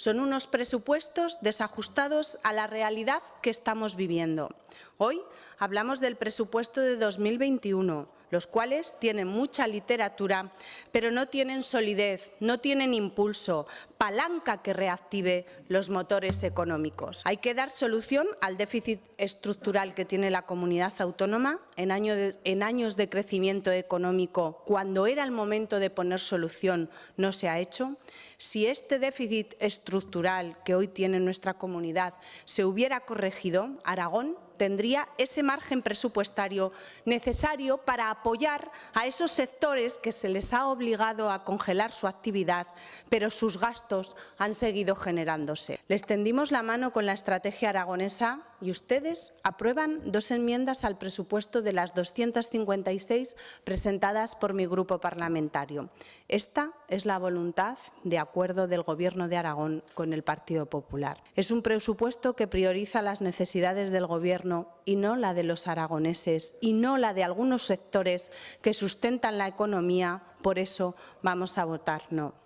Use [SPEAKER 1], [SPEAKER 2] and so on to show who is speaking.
[SPEAKER 1] son unos presupuestos desajustados a la realidad que estamos viviendo. Hoy hablamos del presupuesto de 2021, los cuales tienen mucha literatura, pero no tienen solidez, no tienen impulso, palanca que reactive los motores económicos. Hay que dar solución al déficit estructural que tiene la comunidad autónoma en años de crecimiento económico. Cuando era el momento de poner solución, no se ha hecho. Si este déficit estructural que hoy tiene nuestra comunidad se hubiera corregido, Aragón tendría ese margen presupuestario necesario para apoyar a esos sectores que se les ha obligado a congelar su actividad, pero sus gastos han seguido generándose. Les tendimos la mano con la estrategia aragonesa y ustedes aprueban 2 enmiendas al presupuesto de las 256 presentadas por mi grupo parlamentario. Esta es la voluntad de acuerdo del Gobierno de Aragón con el Partido Popular. Es un presupuesto que prioriza las necesidades del Gobierno y no la de los aragoneses y no la de algunos sectores que sustentan la economía. Por eso vamos a votar no.